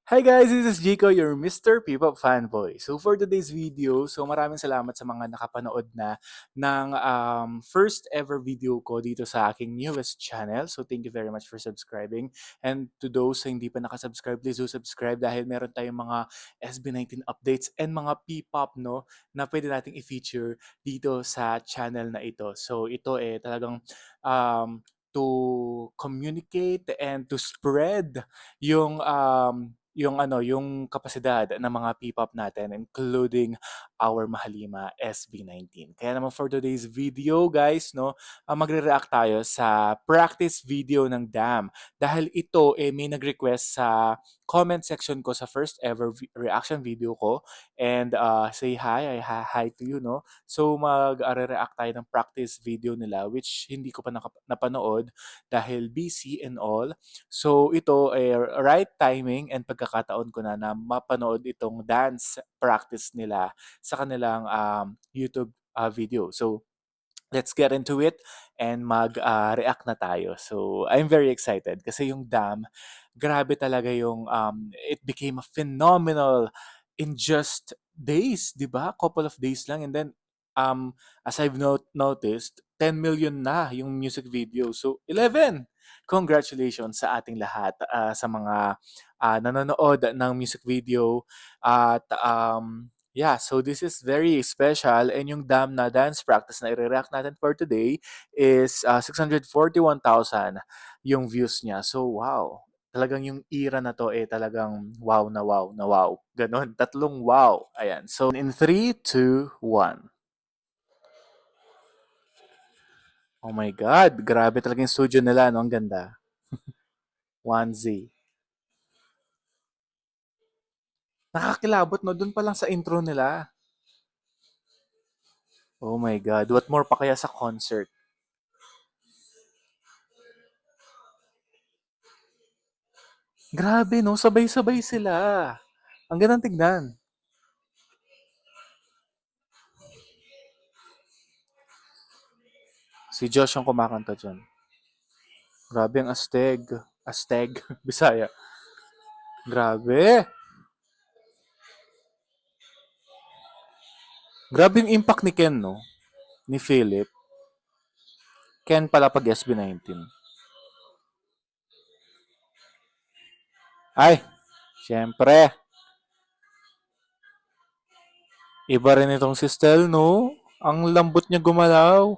Hi guys, this is Jico, your Mr. P-Pop fanboy. So for today's video, maraming salamat sa mga nakapanood na ng first ever video ko dito sa aking newest channel. So thank you very much for subscribing. And to those na hindi pa nakasubscribe, please do subscribe dahil meron tayong mga SB19 updates and mga P-Pop no, na pwede nating i-feature dito sa channel na ito. So ito talagang to communicate and to spread yung kapasidad ng mga P-pop natin including our Mahalima SB19. Kaya naman for today's video guys, no, magre-react tayo sa practice video ng DAM dahil ito may nag-request sa comment section ko sa first ever reaction video ko and say hi to you, no. So mag-react tayo ng practice video nila which hindi ko pa napanood dahil busy and all. So ito ay right timing and pagkakataon ko na mapanood itong dance practice nila sa kanilang YouTube video. So let's get into it and mag-react na tayo. So I'm very excited kasi yung Dam, grabe talaga yung it became a phenomenal in just days, 'di ba? Couple of days lang and then as I've noticed, 10 million na yung music video. So 11. Congratulations sa ating lahat sa mga nanonood ng music video at yeah, so this is very special and yung dam na dance practice na i-react natin for today is 641,000 yung views niya. So wow, talagang yung era na to talagang wow na wow na wow. Ganon, tatlong wow. Ayan, so in 3, 2, 1. Oh my God, grabe talaga yung studio nila, no? Ang ganda. 1Z. Nakakilabot, no? Doon pa lang sa intro nila. Oh my God, what more pa kaya sa concert? Grabe, no? Sabay-sabay sila. Ang gandang tignan. Si Josh yung kumakanta dyan. Grabe ang asteg. Asteg. Bisaya. Grabe. Grabe yung impact ni Ken, no? Ni Philip. Ken pala pag SB19. Ay, syempre. Iba rin itong si Stel, no? Ang lambot niya gumalaw.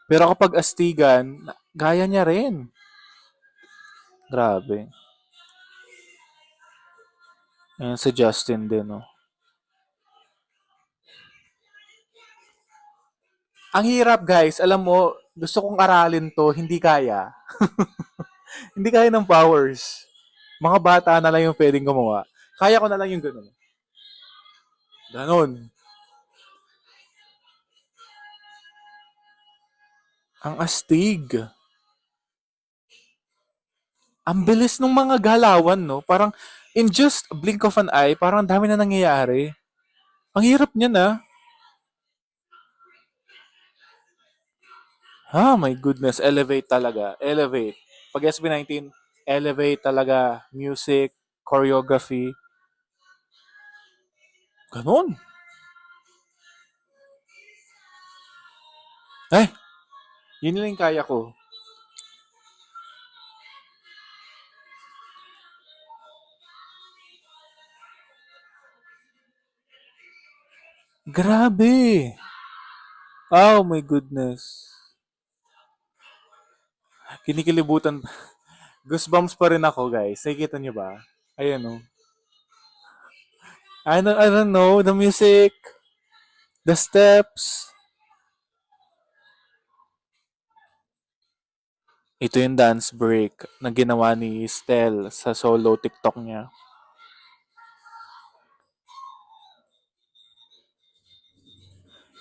Pero kapag astigan, gaya niya rin. Grabe. Ayan si Justin din, no? Ang hirap, guys. Alam mo, gusto kong aralin to, hindi kaya. Hindi kaya ng powers. Mga bata na lang yung pwedeng gumawa. Kaya ko na lang yung ganun. Ganon. Ang astig. Ang bilis ng mga galawan, no? Parang in just a blink of an eye, parang dami na nangyayari. Ang hirap niya na. Ah, my goodness. Elevate talaga. Elevate. Pag SB19, elevate talaga. Music, choreography. Ganon. Ay, yun lang yung kaya ko. Grabe. Oh my goodness. Kinikilibutan. Goosebumps pa rin ako, guys. Nakikita niyo ba? Ayan, oh. I don't know. The music. The steps. Ito yung dance break na ginawa ni Stel sa solo TikTok niya.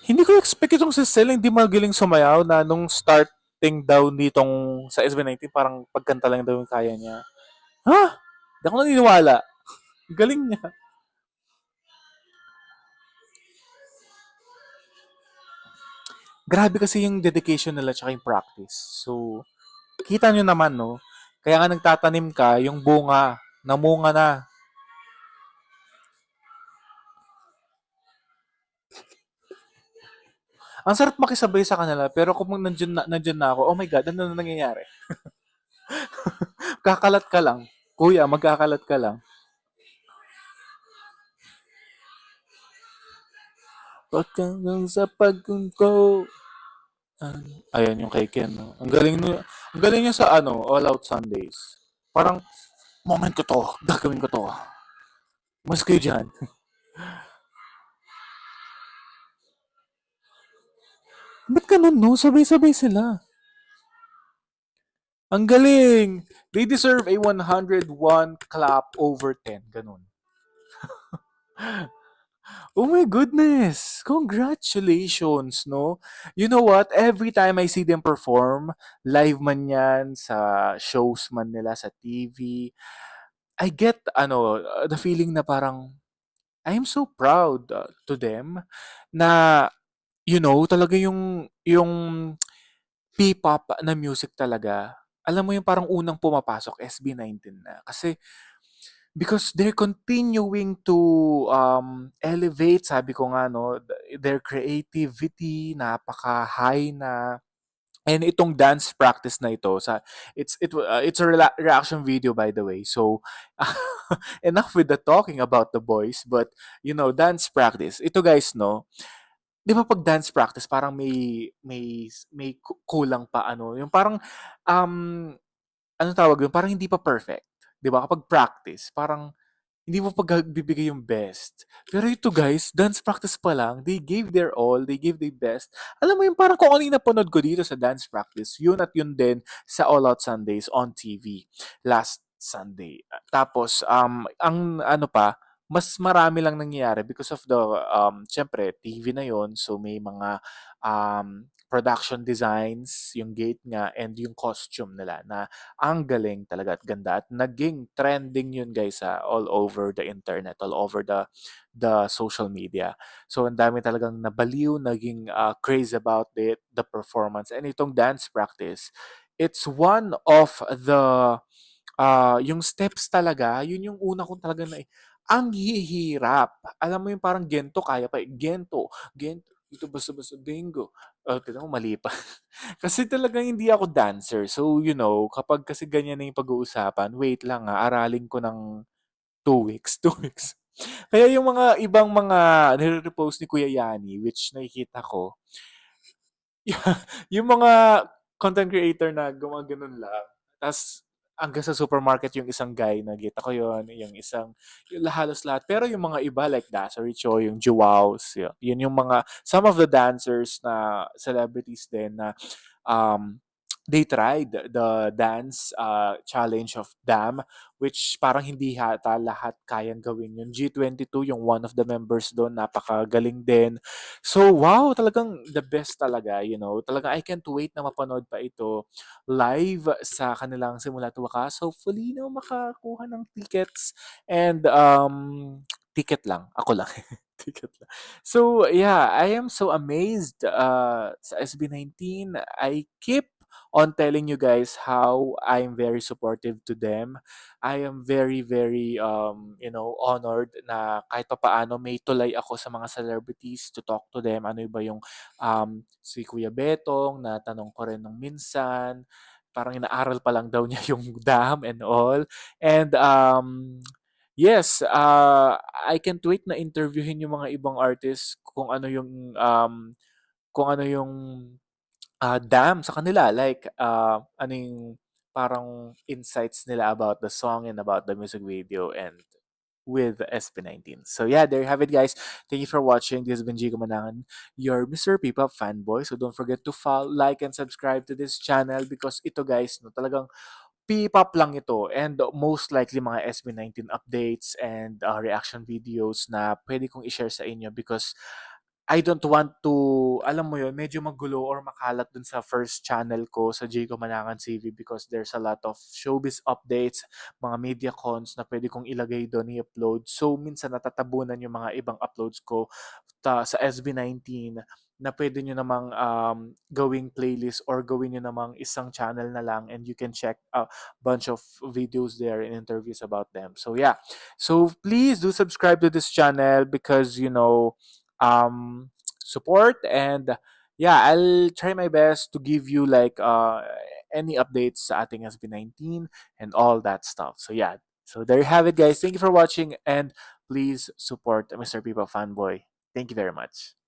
Hindi ko expect itong si Stel hindi magaling sumayaw na nung starting daw nitong sa SB19 parang pagkanta lang daw yung kaya niya. Ha? Hindi ako naniniwala. Galing niya. Grabe kasi yung dedication nila tsaka yung practice. So, kita nyo naman, no? Kaya nga nagtatanim ka, yung bunga. Namunga na. Ang sarap makisabay sa kanila, pero kung nandiyan na ako, oh my God, ano na nangyayari? Kakalat ka lang. Kuya, magkakalat ka lang. Pagkanggang sa pagkunko. Ayan yung kay Ken. No? Ang galing niya sa All Out Sundays. Parang, moment ko to, gagawin ko to. Mas kayo dyan. Ba't ganun, no? Sabay-sabay sila. Ang galing! They deserve a 101 clap over 10. Ganun. Oh my goodness! Congratulations, no? You know what? Every time I see them perform, live man yan, sa shows man nila, sa TV, I get, the feeling na parang, I am so proud to them na, talaga yung P-pop na music talaga. Alam mo yung parang unang pumapasok, SB19 na. Kasi because they're continuing to elevate, sabi ko nga, no, their creativity, napaka-high na. And itong dance practice na ito, it's a reaction video, by the way. So enough with the talking about the boys, but dance practice. Ito guys, no, 'di ba pag dance practice parang may kulang pa yung parang um ano tawag dun, parang hindi pa perfect, 'di ba? Kapag practice, parang hindi mo pagbibigay yung best. Pero ito guys, dance practice pa lang, they gave their all, they gave their best. Alam mo yung parang kung ano yung napanood ko dito sa dance practice, yun at yun din sa All Out Sundays on TV last Sunday. Tapos, ang ano pa, mas marami lang nangyayari because of the, syempre, TV na yon. So, may mga production designs, yung gate nga, and yung costume nila na ang galing talaga at ganda at naging trending yun guys all over the internet, all over the social media. So ang dami talagang nabaliw, naging crazy about the performance and itong dance practice. It's one of the yung steps talaga, yun yung una kong talaga na ang hihirap. Alam mo yung parang gento kaya pa, gento, ito basta-basta bingo. Oh, tignan mo mali pa. Kasi talagang hindi ako dancer. So, kapag kasi ganyan na yung pag-uusapan, wait lang aralin ko ng 2 weeks, 2 weeks. Kaya yung mga ibang mga nire-repost ni Kuya Yani, which nakikita ko, yung mga content creator na gumaganon lang, tas hanggang sa supermarket yung isang guy, nakita ko yon, yung isang, yung halos lahat. Pero yung mga iba like Dasari Cho, yung Juwaws, yun yung mga, some of the dancers na celebrities din na um, they tried the dance challenge of Dam, which parang hindi hata lahat kayang gawin yun. G22, yung one of the members doon, napakagaling din. So, wow, talagang the best talaga, Talagang I can't wait na mapanood pa ito live sa kanilang simula to wakas. Hopefully, makakuha ng tickets and ticket lang. Ako lang. Ticket lang. So, yeah, I am so amazed sa SB19. I keep on telling you guys how I'm very supportive to them. I am very, very, honored na kahit pa paano may tulay ako sa mga celebrities to talk to them. Ano ba yung si Kuya Betong, na tanong ko rin nung minsan, parang inaaral pa lang daw niya yung dam and all. And yes, I can't wait na interviewin yung mga ibang artists kung ano yung dam sa kanila, like ano yung parang insights nila about the song and about the music video and with SB19. So yeah, there you have it guys. Thank you for watching. This has been Jigo Manangan, your Mr. P-Pop fanboy. So don't forget to follow, like, and subscribe to this channel because ito guys, no, talagang P-pop lang ito and most likely mga SB19 updates and reaction videos na pwede kong i-share sa inyo because I don't want to, alam mo yun, medyo magulo or makalat dun sa first channel ko sa Jayco Manangan TV because there's a lot of showbiz updates, mga media cons na pwede kong ilagay doon, i-upload. So, minsan natatabunan yung mga ibang uploads ko sa SB19 na pwede nyo namang gawing playlist or gawin nyo namang isang channel na lang and you can check a bunch of videos there and interviews about them. So yeah, so please do subscribe to this channel because support, and yeah, I'll try my best to give you like any updates sa ating SB19 and all that stuff. So yeah, so there you have it, guys. Thank you for watching, and please support Mr. People Fanboy. Thank you very much.